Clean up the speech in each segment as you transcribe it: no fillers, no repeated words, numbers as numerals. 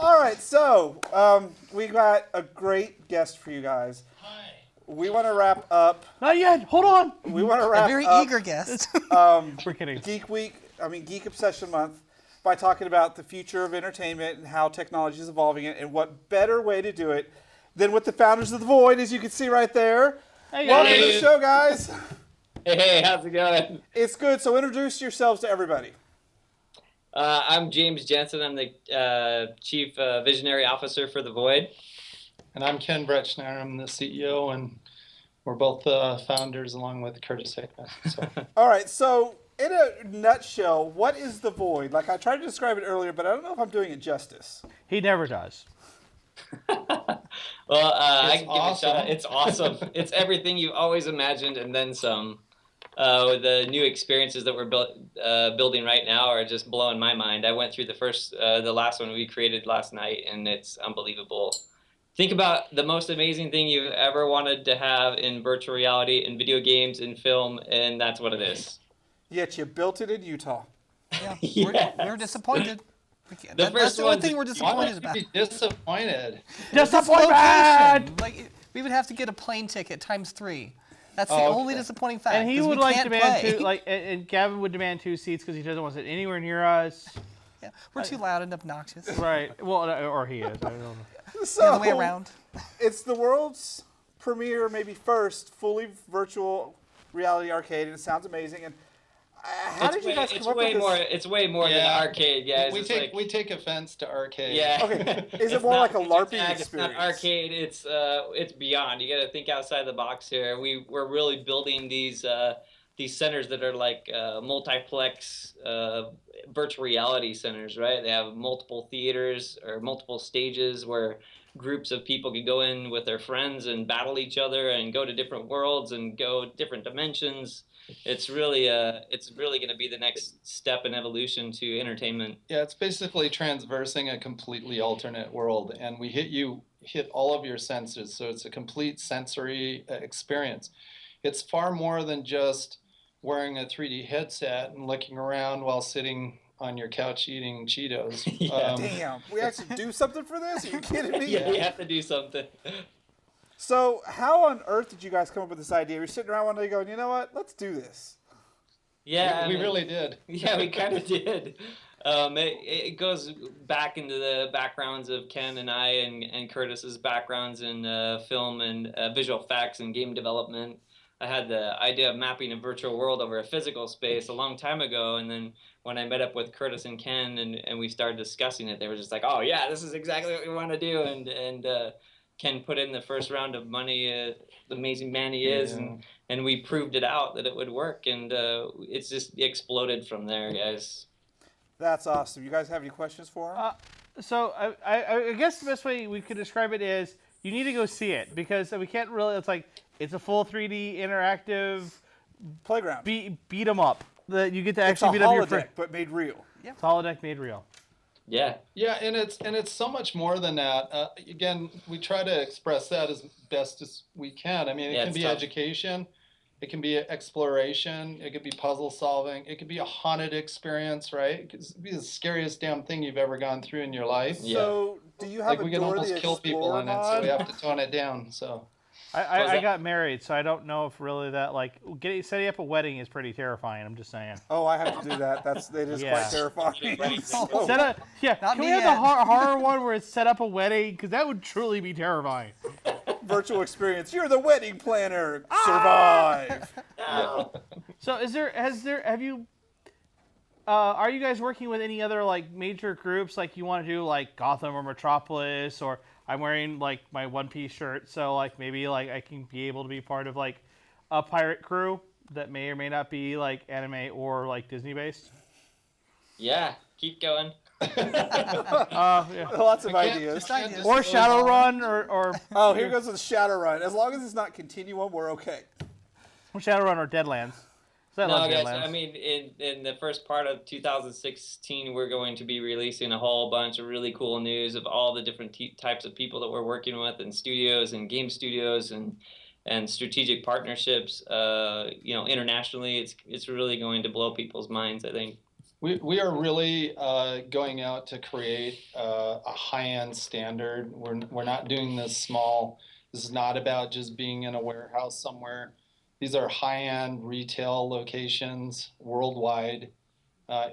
All right, so we got a great guest for you guys. Hi. We want to wrap up. Not yet. Hold on. We want to wrap A very up eager guest. We're kidding. Geek Obsession Month by talking about the future of entertainment and how technology is evolving it, and what better way to do it than with the founders of The Void, as you can see right there. Hey, Welcome to the show, guys. Hey, how's it going? It's good. So introduce yourselves to everybody. I'm James Jensen. I'm the Chief Visionary Officer for The Void. And I'm Ken Bretschneider. I'm the CEO, and we're both the founders along with Curtis Hickman. So. All right, so in a nutshell, what is The Void? Like, I tried to describe it earlier, but I don't know if I'm doing it justice. He never does. Well, I can awesome. give it a shot. It's awesome. It's everything you always imagined and then some. The new experiences that we're building right now are just blowing my mind. I went through the last one we created last night, and it's unbelievable. Think about the most amazing thing you've ever wanted to have in virtual reality, in video games, in film, and that's what it is. Yet you built it in Utah. Yeah, Yes. we're disappointed. The That's the one thing we're Why disappointed would about. you be disappointed? Disappointment! Like, we would have to get a plane ticket times 3. That's the Oh, only okay. disappointing fact. And he 'cause would we like can't demand play. and Gavin would demand 2 seats because he doesn't want to sit anywhere near us. Yeah, we're too loud and obnoxious. Right. Well, or he is. I don't know. So The other way around. It's the world's premiere, maybe first, fully virtual reality arcade, and it sounds amazing. And how did you guys come up with this? It's way more than an arcade, guys. We take offense to arcade. Yeah. Okay, is it It's more not like a LARPing It's experience? not arcade. It's beyond. You got to think outside the box here. We're really building these centers that are like multiplex virtual reality centers, right? They have multiple theaters or multiple stages where groups of people can go in with their friends and battle each other and go to different worlds and go different dimensions. It's really going to be the next step in evolution to entertainment. Yeah, it's basically transversing a completely alternate world, and we hit all of your senses, so it's a complete sensory experience. It's far more than just wearing a 3D headset and looking around while sitting on your couch eating Cheetos. Yeah. Damn, we actually do something for this? Are you kidding me? Yeah, you have to do something. So how on earth did you guys come up with this idea? You're sitting around one day going, you know what? Let's do this. Yeah, we really did. Yeah, we kind of did. It goes back into the backgrounds of Ken and I and Curtis's backgrounds in film and visual effects and game development. I had the idea of mapping a virtual world over a physical space a long time ago, and then when I met up with Curtis and Ken and we started discussing it, they were just like, "Oh yeah, this is exactly what we want to do." And Ken put in the first round of money, the amazing man he is, and we proved it out that it would work, and it's just exploded from there, guys. That's awesome. You guys have any questions for him? So I guess the best way we could describe it is you need to go see it because we can't really. It's a full 3D interactive Playground. beat 'em up. That you get to It's a actually beat up your holodeck, friend. but made real. It's holodeck made real. Yeah. Yeah, and it's so much more than that. Again, we try to express that as best as we can. I mean, it can be education, it can be exploration, it could be puzzle solving, it could be a haunted experience, right? It could be the scariest damn thing you've ever gone through in your life. So do you have Like a we can Dora almost the kill people Explorer in it, so mod? we have to tone it down. So I got married, so I don't know if really that setting up a wedding is pretty terrifying. I'm just saying. Oh, I have to do that. It is Yeah. quite terrifying. So, Can Not we me have yet. the horror one where it's set up a wedding? Because that would truly be terrifying. virtual experience. You're the wedding planner. Survive. So are you guys working with any other like major groups like you want to do like Gotham or Metropolis, or I'm wearing like my One Piece shirt, so like maybe like I can be able to be part of like a pirate crew that may or may not be like anime or like Disney based? Yeah, keep going. Yeah. Lots of ideas. Or Shadowrun or Oh, here goes with Shadowrun. As long as it's not Continuum, we're okay. Shadowrun or Deadlands. So I No, love guys, Deadlands. I mean, in the first part of 2016, we're going to be releasing a whole bunch of really cool news of all the different types of people that we're working with in studios and game studios and strategic partnerships. Internationally, it's really going to blow people's minds, I think. We are really going out to create a high-end standard. We're not doing this small. This is not about just being in a warehouse somewhere. These are high-end retail locations worldwide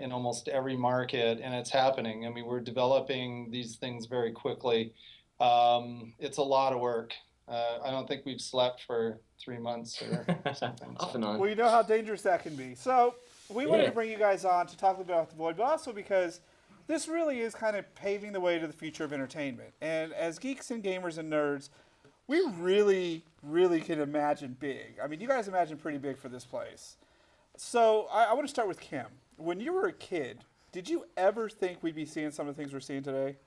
in almost every market, and it's happening. I mean, we're developing these things very quickly. It's a lot of work. I don't think we've slept for 3 months or something. Off and on. Well, you know how dangerous that can be. So we wanted to bring you guys on to talk about the Void, but also because this really is kind of paving the way to the future of entertainment. And as geeks and gamers and nerds, we really, really can imagine big. I mean, you guys imagine pretty big for this place. So I want to start with Kim. When you were a kid, did you ever think we'd be seeing some of the things we're seeing today?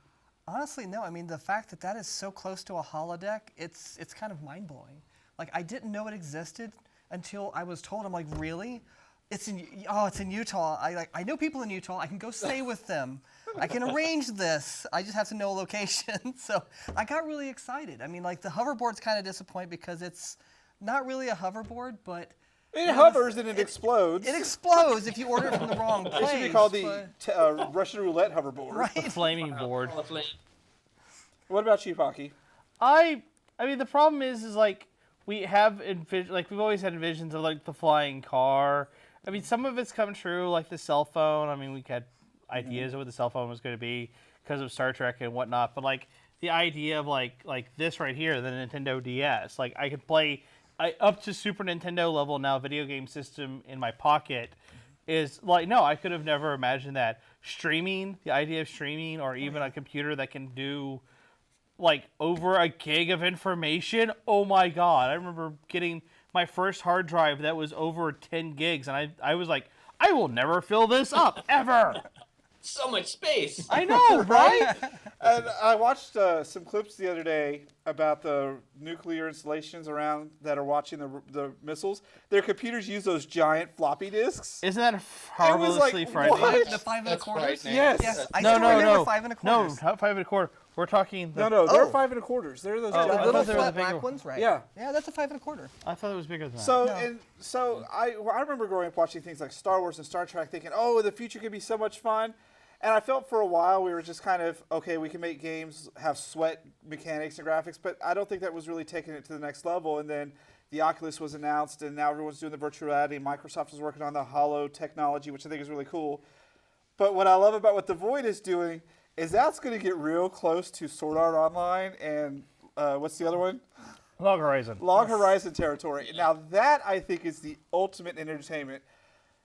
Honestly, no. I mean, the fact that that is so close to a holodeck, it's kind of mind-blowing. Like, I didn't know it existed until I was told. I'm like, really? It's in Utah. I know people in Utah. I can go stay with them. I can arrange this. I just have to know a location. So I got really excited. I mean, like, the hoverboard's kind of disappointing because it's not really a hoverboard, but It hovers and it explodes. it explodes if you order it from the wrong place. It should be called but- the Russian roulette hoverboard. right. Flaming board. Hall of Fame. What about you, Pocky? I mean, the problem is like we have we've always had visions of like the flying car. I mean, some of it's come true, like the cell phone. I mean, we had ideas of what the cell phone was going to be because of Star Trek and whatnot. But like the idea of like this right here, the Nintendo DS, like I could play up to Super Nintendo level now video game system in my pocket is like, no, I could have never imagined that. Streaming, the idea of streaming, or even a computer that can do like over a gig of information. Oh my God. I remember getting my first hard drive that was over 10 gigs. And I was like, I will never fill this up ever. So much space. I know, right? And I watched some clips the other day about the nuclear installations around that are watching the missiles. Their computers use those giant floppy disks. Isn't that was like, harmlessly frightening? what? The 5 and a That's quarters? frightening. Yes. Yes, I No, still no, remember no. 5 and a No, quarters. not 5 and a quarter. We're talking. No, they're Oh. 5 and a quarters. They're those Oh, giant. I The little thought they were flat the bigger black ones, right? Yeah. Yeah, that's a 5 and a quarter. I thought it was bigger than that. So No. I remember growing up watching things like Star Wars and Star Trek, thinking, oh, the future could be so much fun. And I felt for a while we were just kind of, okay, we can make games have sweat mechanics and graphics, but I don't think that was really taking it to the next level. And then the Oculus was announced, and now everyone's doing the virtual reality. Microsoft is working on the Holo technology, which I think is really cool. But what I love about what the Void is doing is that's going to get real close to Sword Art Online and what's the other one? Log Horizon. Log Horizon territory. Now that I think is the ultimate in entertainment.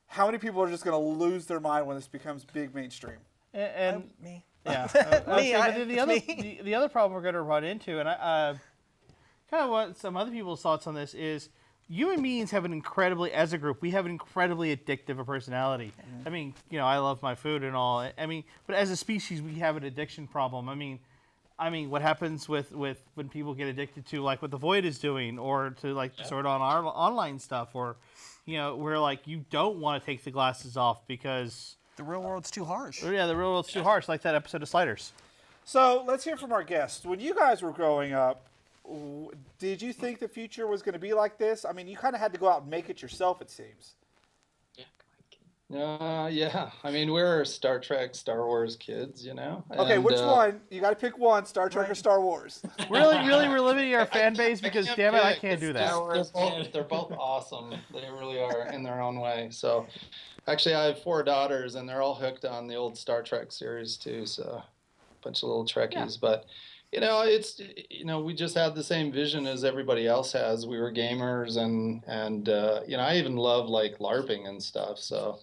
How many people are just going to lose their mind when this becomes big mainstream? And Me. yeah, Me, the other problem we're going to run into, and I kind of what some other people's thoughts on this is, human beings have an incredibly, as a group, we have an incredibly addictive a personality. I mean, you know, I love my food and all. I mean, but as a species, we have an addiction problem. I mean, what happens with when people get addicted to like what the Void is doing, or to like sort on our online stuff, or you know, where like you don't want to take the glasses off because The real world's too harsh. the real world's too harsh, like that episode of Sliders. So let's hear from our guests. When you guys were growing up, did you think the future was going to be like this? I mean, you kind of had to go out and make it yourself, it seems. Yeah. I mean, we're Star Trek, Star Wars kids, you know. Okay, And, which one? You got to pick one, Star Trek or Star Wars. Really, we're limiting our fan base because can't damn it, I pick. can't do They're that. they're both awesome. They really are in their own way. So, actually, I have 4 daughters, and they're all hooked on the old Star Trek series too. So, a bunch of little Trekkies. Yeah. But, you know, it's we just had the same vision as everybody else has. We were gamers, and you know, I even love like LARPing and stuff. So.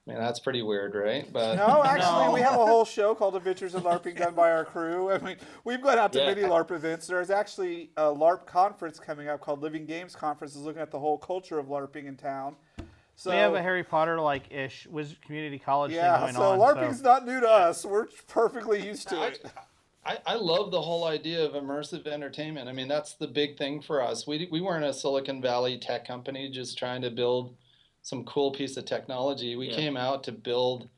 I mean, that's pretty weird, right? But No, actually, we have a whole show called Adventures in LARPing done by our crew. I mean, we've gone out to Yeah. many LARP events. There's actually a LARP conference coming up called Living Games Conference, is looking at the whole culture of LARPing in town. So We have a Harry Potter like ish community college yeah, thing going so on. LARPing's not new to us. We're perfectly used to it. I love the whole idea of immersive entertainment. I mean, that's the big thing for us. We weren't a Silicon Valley tech company just trying to build some cool piece of technology. We came out to build,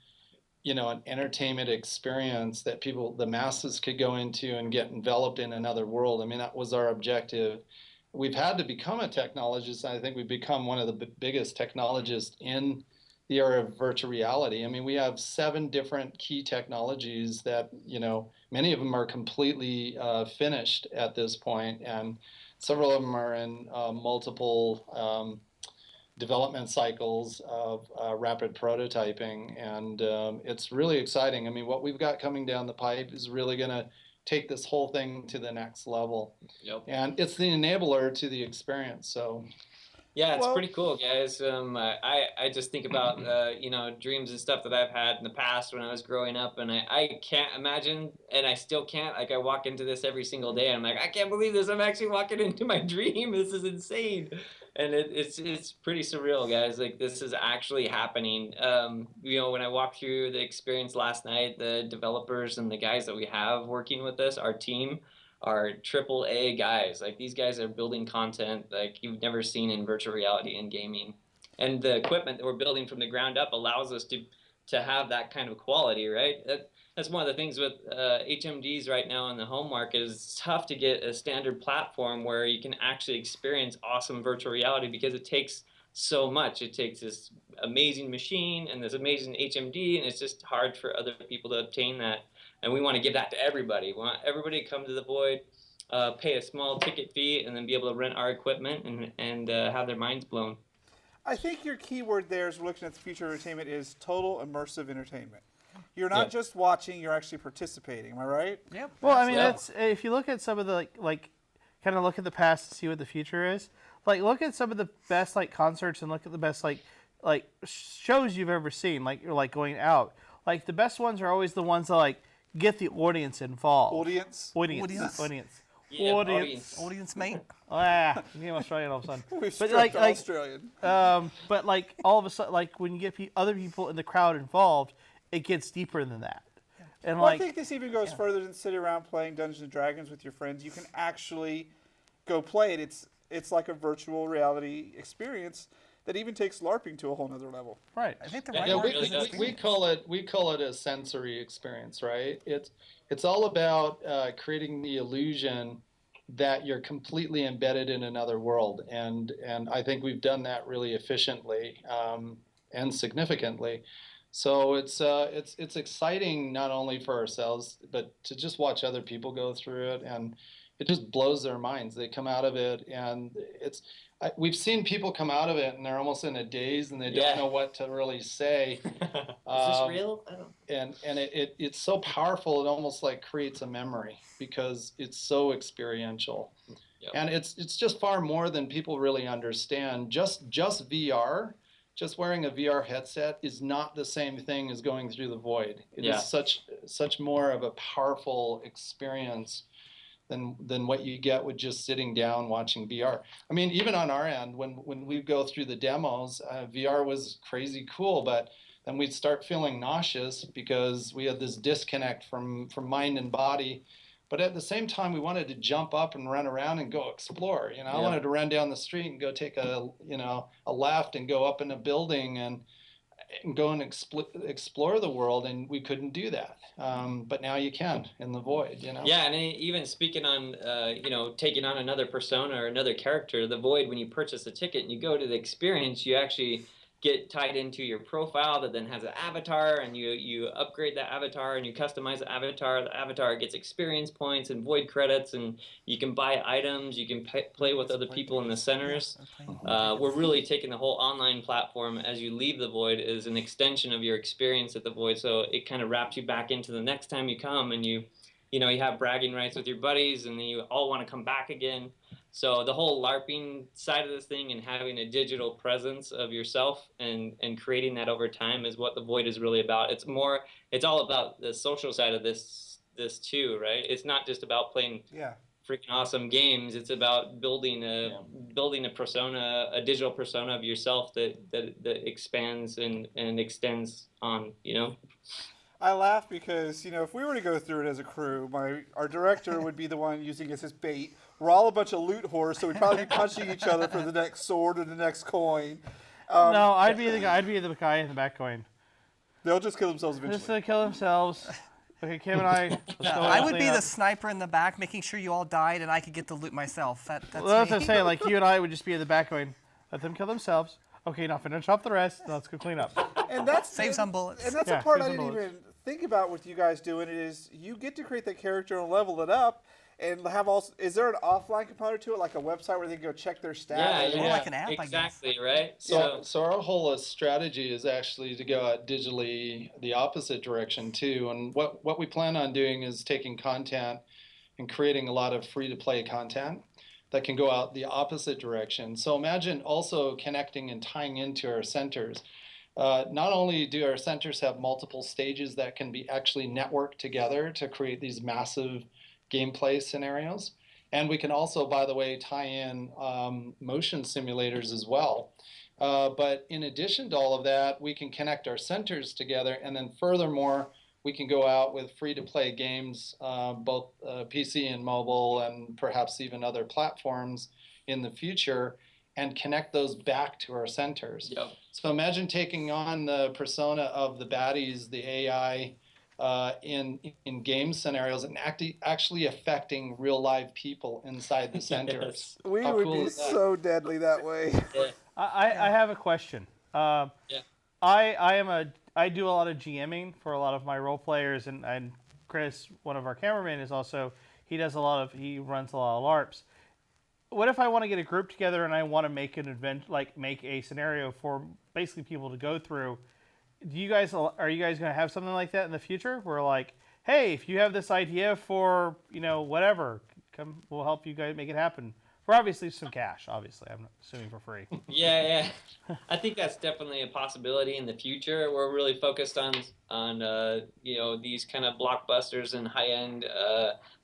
you know, an entertainment experience that the masses could go into and get enveloped in another world. I mean, that was our objective. We've had to become a technologist, and I think we've become one of the biggest technologists in the era of virtual reality. I mean, we have 7 different key technologies that, many of them are completely finished at this point, and several of them are in multiple development cycles of rapid prototyping, and it's really exciting. I mean, what we've got coming down the pipe is really going to take this whole thing to the next level. Yep. And it's the enabler to the experience. So yeah, it's Well- pretty cool, guys. I just think about dreams and stuff that I've had in the past when I was growing up, and I can't imagine, and I still can't. Like, I walk into this every single day, and I'm like, I can't believe this. I'm actually walking into my dream. This is insane, and it's pretty surreal, guys. Like, this is actually happening. When I walked through the experience last night, the developers and the guys that we have working with us, our team, are AAA guys. Like, these guys are building content like you've never seen in virtual reality and gaming. And the equipment that we're building from the ground up allows us to have that kind of quality, right? That's one of the things with HMDs right now in the home market is it's tough to get a standard platform where you can actually experience awesome virtual reality because it takes so much. It takes this amazing machine and this amazing HMD, and it's just hard for other people to obtain that. And we want to give that to everybody. We want everybody to come to the Void, pay a small ticket fee, and then be able to rent our equipment and have their minds blown. I think your key word there as we're looking at the future of entertainment is total immersive entertainment. You're not just watching, you're actually participating. Am I right? Yep. Well, I mean, Yeah. that's if you look at some of the kind of look at the past to see what the future is. Like, look at some of the best concerts and look at the best like shows you've ever seen. Like, you're going out. Like, the best ones are always the ones that get the audience involved. Audience. Yeah, Audience mate. Ah, you became Australian all of a sudden. We But stripped Australian. but all of a sudden, when you get other people in the crowd involved, it gets deeper than that. And Well, I think this even goes further than sitting around playing Dungeons and Dragons with your friends. You can actually go play it. It's like a virtual reality experience that even takes LARPing to a whole nother level. right. I think the Yeah, right it word really is does. experience. we call it a sensory experience, right? It's all about creating the illusion that you're completely embedded in another world, and I think we've done that really efficiently and significantly. So it's exciting not only for ourselves, but to just watch other people go through it, and it just blows their minds. They come out of it, and we've seen people come out of it, and they're almost in a daze, and they don't know what to really say. Is this real? I don't... And it's so powerful, it almost creates a memory because it's so experiential. Yep. And it's just far more than people really understand. Just VR, just wearing a VR headset is not the same thing as going through the Void. It is such more of a powerful experience than what you get with just sitting down watching VR. I mean, even on our end, when we go through the demos, VR was crazy cool, but then we'd start feeling nauseous because we had this disconnect from mind and body. But at the same time, we wanted to jump up and run around and go explore. I wanted to run down the street and go take a left and go up in a building and go and explore the world, and we couldn't do that. But now you can in the Void. Yeah, and even speaking on, taking on another persona or another character, the Void, when you purchase a ticket and you go to the experience, you actually get tied into your profile that then has an avatar, and you upgrade that avatar and you customize the avatar. The avatar gets experience points and Void credits, and you can buy items. You can play with other people in the centers. We're really taking the whole online platform as you leave the Void as an extension of your experience at the Void, so it kind of wraps you back into the next time you come, and you have bragging rights with your buddies, and then you all want to come back again. So the whole LARPing side of this thing and having a digital presence of yourself and creating that over time is what the Void is really about. It's all about the social side of this too, right? It's not just about playing freaking awesome games. It's about building a persona, a digital persona of yourself that expands and extends on, I laugh because, if we were to go through it as a crew, our director would be the one using us as bait. We're all a bunch of loot whores, so we'd probably be punching each other for the next sword or the next coin. No, I'd be the guy in the back going. They'll just kill themselves eventually. Just to kill themselves. Okay, Kim and I. I would be the sniper in the back, making sure you all died, and I could get the loot myself. That's Well, that's me. what I'm saying. You and I would just be in the back going, let them kill themselves. Okay, now finish up the rest. Let's go clean up. And that's Save some bullets. And that's Yeah, a part save I some didn't bullets. even think about with you guys doing it is you get to create that character and level it up. And have also, is there an offline component to it, like a website where they can go check their stats? Yeah, like an app, I guess. exactly, right? So our whole strategy is actually to go out digitally the opposite direction too. And what we plan on doing is taking content and creating a lot of free-to-play content that can go out the opposite direction. So imagine also connecting and tying into our centers. Not only do our centers have multiple stages that can be actually networked together to create these massive gameplay scenarios, and we can also, by the way, tie in motion simulators as well. But in addition to all of that, we can connect our centers together, and then furthermore, we can go out with free-to-play games, both PC and mobile, and perhaps even other platforms in the future, and connect those back to our centers. Yep. So imagine taking on the persona of the baddies, the AI, in game scenarios, and actually affecting real live people inside the centers. We How would cool be is that? so deadly that way. Yeah. I have a question. Yeah. I do a lot of GMing for a lot of my role players, and Chris, one of our cameramen, is also he runs a lot of LARPs. What if I want to get a group together and I want to make an event, like make a scenario for basically people to go through? Are you guys going to have something like that in the future? Where like, hey, if you have this idea for whatever, come, we'll help you guys make it happen. For obviously some cash. Obviously, I'm assuming for free. Yeah. I think that's definitely a possibility in the future. We're really focused on these kind of blockbusters and high-end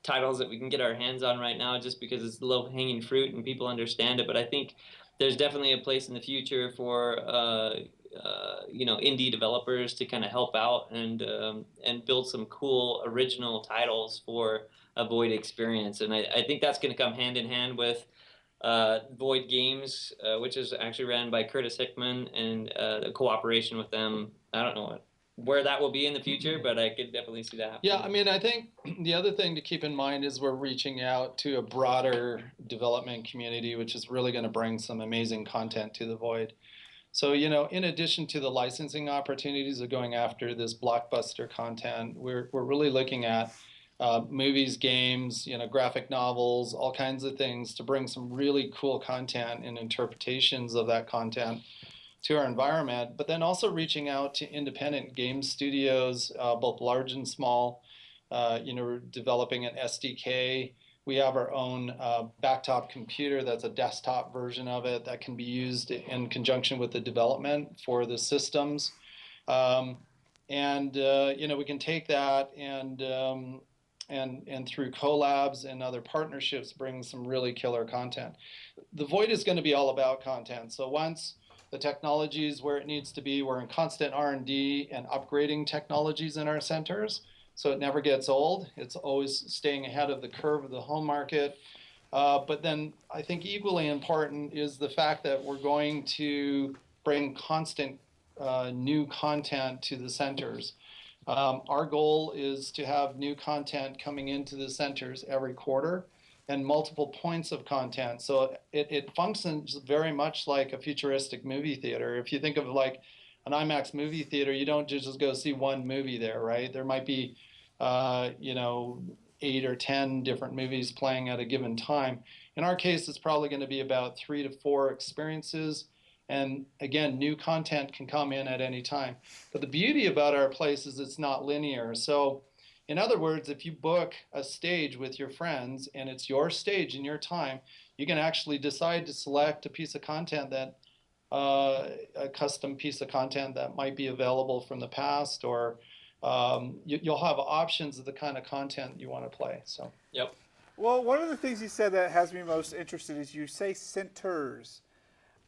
titles that we can get our hands on right now, just because it's low-hanging fruit and people understand it. But I think there's definitely a place in the future for indie developers to kind of help out and build some cool original titles for a Void experience. And I think that's going to come hand in hand with Void Games, which is actually ran by Curtis Hickman, and the cooperation with them. I don't know where that will be in the future, but I could definitely see that happening. Yeah, I mean, I think the other thing to keep in mind is we're reaching out to a broader development community, which is really going to bring some amazing content to the Void. So, in addition to the licensing opportunities of going after this blockbuster content, we're really looking at movies, games, graphic novels, all kinds of things to bring some really cool content and interpretations of that content to our environment, but then also reaching out to independent game studios, both large and small. We're developing an SDK. We have our own backtop computer that's a desktop version of it that can be used in conjunction with the development for the systems. We can take that and through collabs and other partnerships bring some really killer content. The Void is going to be all about content. So once the technology is where it needs to be, we're in constant R&D and upgrading technologies in our centers, so it never gets old. It's always staying ahead of the curve of the home market. But then I think equally important is the fact that we're going to bring constant new content to the centers. Our goal is to have new content coming into the centers every quarter and multiple points of content. So it functions very much like a futuristic movie theater. If you think of like an IMAX movie theater, you don't just go see one movie there, right? There might be, 8 or 10 different movies playing at a given time. In our case, it's probably going to be about 3 to 4 experiences. And again, new content can come in at any time. But the beauty about our place is it's not linear. So in other words, if you book a stage with your friends and it's your stage in your time, you can actually decide to select a piece of content that, a custom piece of content that might be available from the past, or you'll have options of the kind of content you want to play. So. Yep. Well, one of the things you said that has me most interested is you say centers.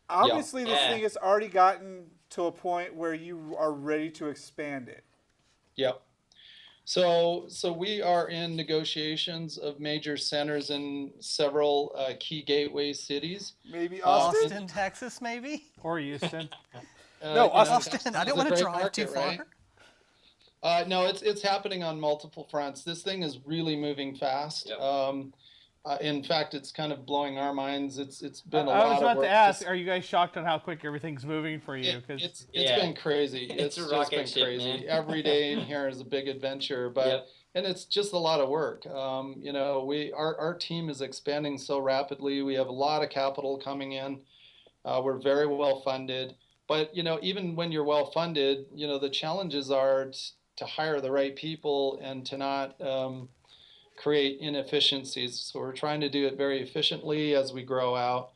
Obviously, this thing has already gotten to a point where you are ready to expand it. Yep. So we are in negotiations of major centers in several key gateway cities. Maybe Austin? Austin, Texas, maybe? Or Houston. No, Austin. I don't want to drive too far. No, it's happening on multiple fronts. This thing is really moving fast. Yep. In fact, it's kind of blowing our minds. It's been a I lot was of about work. to ask, are you guys shocked on how quick everything's moving for you? It's Yeah. been crazy. It's a just rocket been ship, crazy. man. Every day in here is a big adventure, but Yep. and it's just a lot of work. Our team is expanding so rapidly. We have a lot of capital coming in. We're very well funded, but even when you're well funded, the challenges are to hire the right people and to not create inefficiencies. So we're trying to do it very efficiently as we grow out.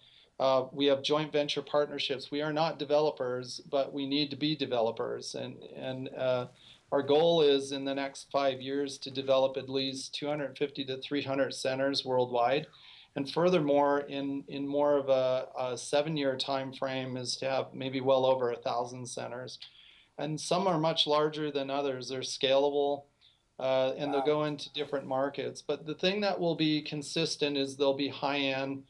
We have joint venture partnerships. We are not developers, but we need to be developers. And our goal is in the next 5 years to develop at least 250 to 300 centers worldwide. And furthermore, in more of a 7-year time frame is to have maybe well over 1,000 centers. And some are much larger than others. They're scalable. And they'll go into different markets. But the thing that will be consistent is they'll be high-end.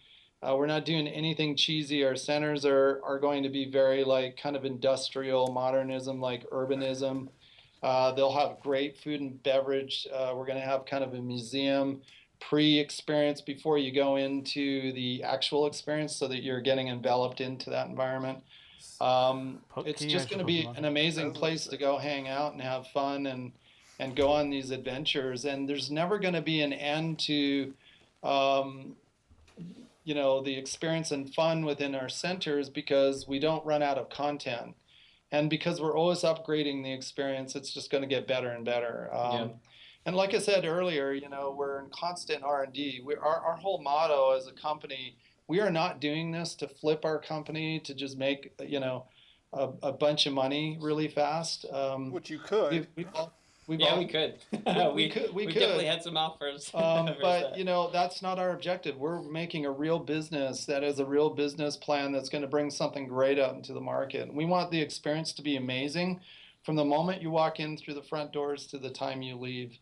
We're not doing anything cheesy. Our centers are going to be very like kind of industrial modernism, like urbanism. They'll have great food and beverage. We're going to have kind of a museum pre-experience before you go into the actual experience so that you're getting enveloped into that environment. It's just going to be an amazing place to go hang out and have fun and go on these adventures. And there's never going to be an end to the experience and fun within our centers because we don't run out of content. And because we're always upgrading the experience, it's just going to get better and better. And like I said earlier, we're in constant R&D. Our whole motto as a company, we are not doing this to flip our company to just make, a bunch of money really fast. Which you could. We could. We could. definitely had some offers. But that's not our objective. We're making a real business that is a real business plan that's going to bring something great out into the market. We want the experience to be amazing from the moment you walk in through the front doors to the time you leave.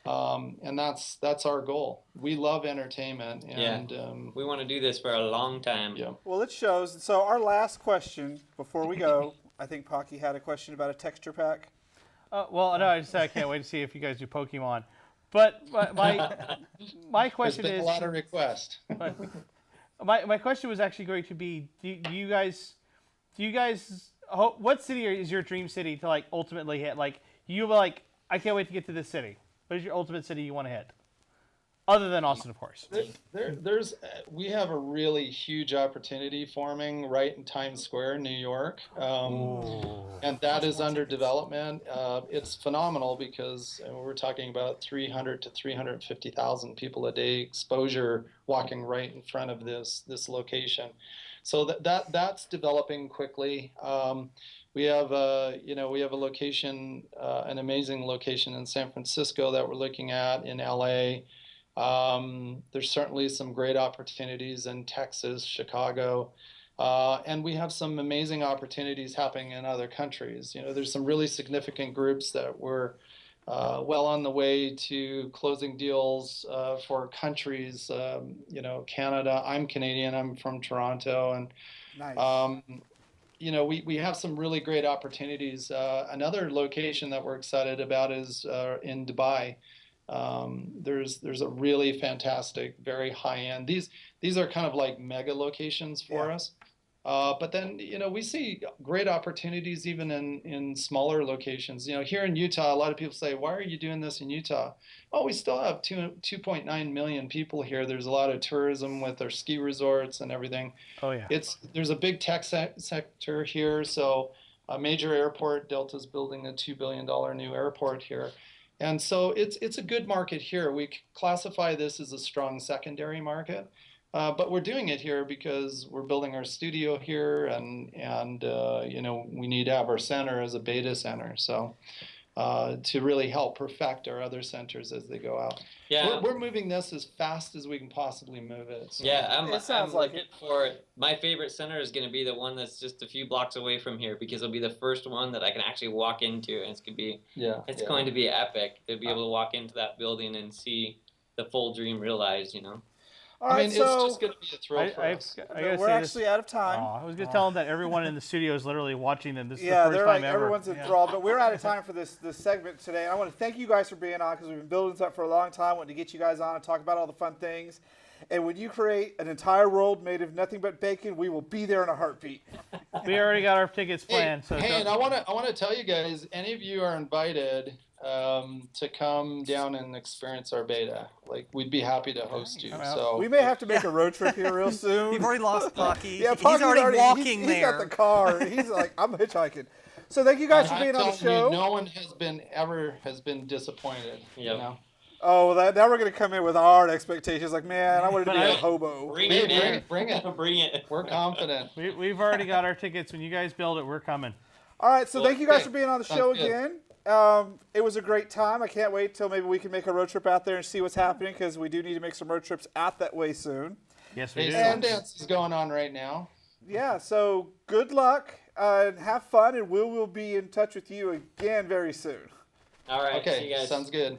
And that's our goal. We love entertainment, and we want to do this for a long time. Yeah. Well, it shows. So our last question before we go, I think Pocky had a question about a texture pack. Well, no, I can't wait to see if you guys do Pokemon. But my question There's been is a lot of requests. my question was actually going to be: do you guys what city is your dream city to like ultimately hit? Like I can't wait to get to this city. What is your ultimate city you want to hit? Other than Austin, of course. We have a really huge opportunity forming right in Times Square, New York, and that is under development. It's phenomenal because we're talking about 300 to 350,000 people a day exposure walking right in front of this location. So that's developing quickly. We have a location, an amazing location in San Francisco that we're looking at, in LA. There's certainly some great opportunities in Texas, Chicago, and we have some amazing opportunities happening in other countries. There's some really significant groups that we're well on the way to closing deals for countries. Canada. I'm Canadian. I'm from Toronto, and Nice. we have some really great opportunities. Another location that we're excited about is in Dubai. There's a really fantastic, very high end. These are kind of like mega locations for us. But then we see great opportunities even in smaller locations. Here in Utah, a lot of people say, "Why are you doing this in Utah?" Oh, we still have 2.9 million people here. There's a lot of tourism with our ski resorts and everything. Oh yeah. There's a big tech sector here. So a major airport, Delta's building a $2 billion new airport here. And so it's a good market here. We classify this as a strong secondary market, but we're doing it here because we're building our studio here, and we need to have our center as a beta center, so to really help perfect our other centers as they go out. Yeah, we're moving this as fast as we can possibly move it. So. Yeah, It sounds I'm like looking for it. My favorite center is going to be the one that's just a few blocks away from here because it'll be the first one that I can actually walk into, and it's going to be epic to be able to walk into that building and see the full dream realized. All I right, mean, so it's just going to be a thrill for us. I gotta we're say actually out of time. Oh, I was gonna tell them that everyone in the studio is literally watching them. This is Yeah, the 1st they're time like, ever. everyone's enthralled, but we're out of time for this segment today. I want to thank you guys for being on because we've been building this up for a long time, wanting to get you guys on and talk about all the fun things. And when you create an entire world made of nothing but bacon, we will be there in a heartbeat. We already got our tickets planned. So and I want to tell you guys, any of you are invited to come down and experience our beta. Like, we'd be happy to host you. So We may have to make a road trip here real soon. You've already lost Pocky. Yeah, He's Pocky's already walking he's there. got the car. He's like, I'm hitchhiking. So thank you guys for being on the I'm telling show. you, no one has been disappointed. You Yep. know? Oh, now we're going to come in with hard expectations. Like, man, I wanted to be a hobo. Bring it, man. Bring it. Bring it. We're confident. we've already got our tickets. When you guys build it, we're coming. All right, so thank you guys Okay. for being on the Sounds show good. again. It was a great time. I can't wait till maybe we can make a road trip out there and see what's happening because we do need to make some road trips out that way soon. Yes, we Hey, do. Sundance is going on right now. Yeah, so good luck and have fun, and we will be in touch with you again very soon. All right. See Okay, you guys. sounds good.